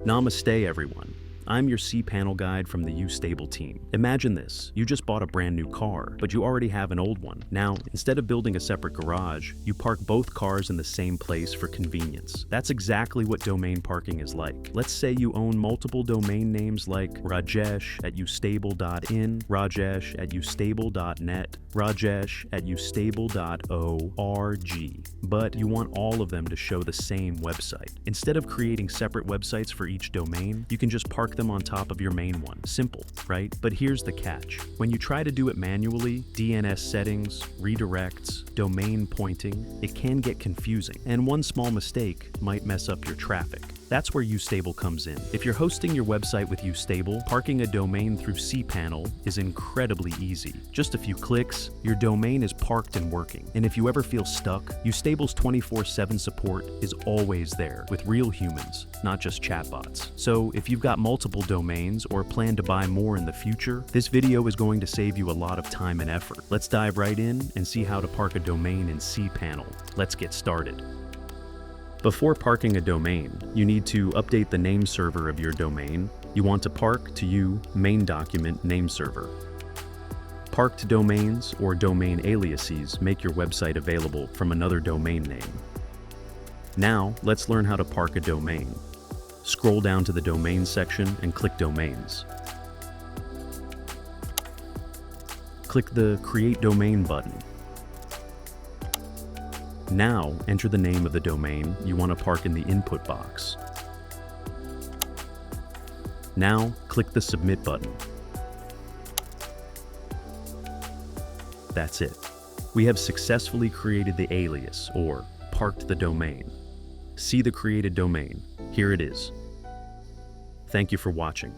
Namaste, everyone. I'm your cPanel guide from the YouStable team. Imagine this, you just bought a brand new car, but you already have an old one. Now, instead of building a separate garage, you park both cars in the same place for convenience. That's exactly what domain parking is like. Let's say you own multiple domain names like Rajesh at youstable.in, Rajesh at youstable.net, Rajesh at youstable.org, but you want all of them to show the same website. Instead of creating separate websites for each domain, you can just park them on top of your main one. Simple, right? But here's the catch. When you try to do it manually, DNS settings, redirects, domain pointing, it can get confusing, and one small mistake might mess up your traffic. That's where YouStable comes in. If you're hosting your website with YouStable, parking a domain through cPanel is incredibly easy. Just a few clicks, your domain is parked and working. And if you ever feel stuck, YouStable's 24/7 support is always there with real humans, not just chatbots. So if you've got multiple domains or plan to buy more in the future, this video is going to save you a lot of time and effort. Let's dive right in and see how to park a domain in cPanel. Let's get started. Before parking a domain, you need to update the name server of your domain. You want to park to you main document name server. Parked domains or domain aliases make your website available from another domain name. Now, let's learn how to park a domain. Scroll down to the domain section and click Domains. Click the Create Domain button. Now, enter the name of the domain you want to park in the input box. Now, click the Submit button. That's it. We have successfully created the alias, or parked the domain. See the created domain. Here it is. Thank you for watching.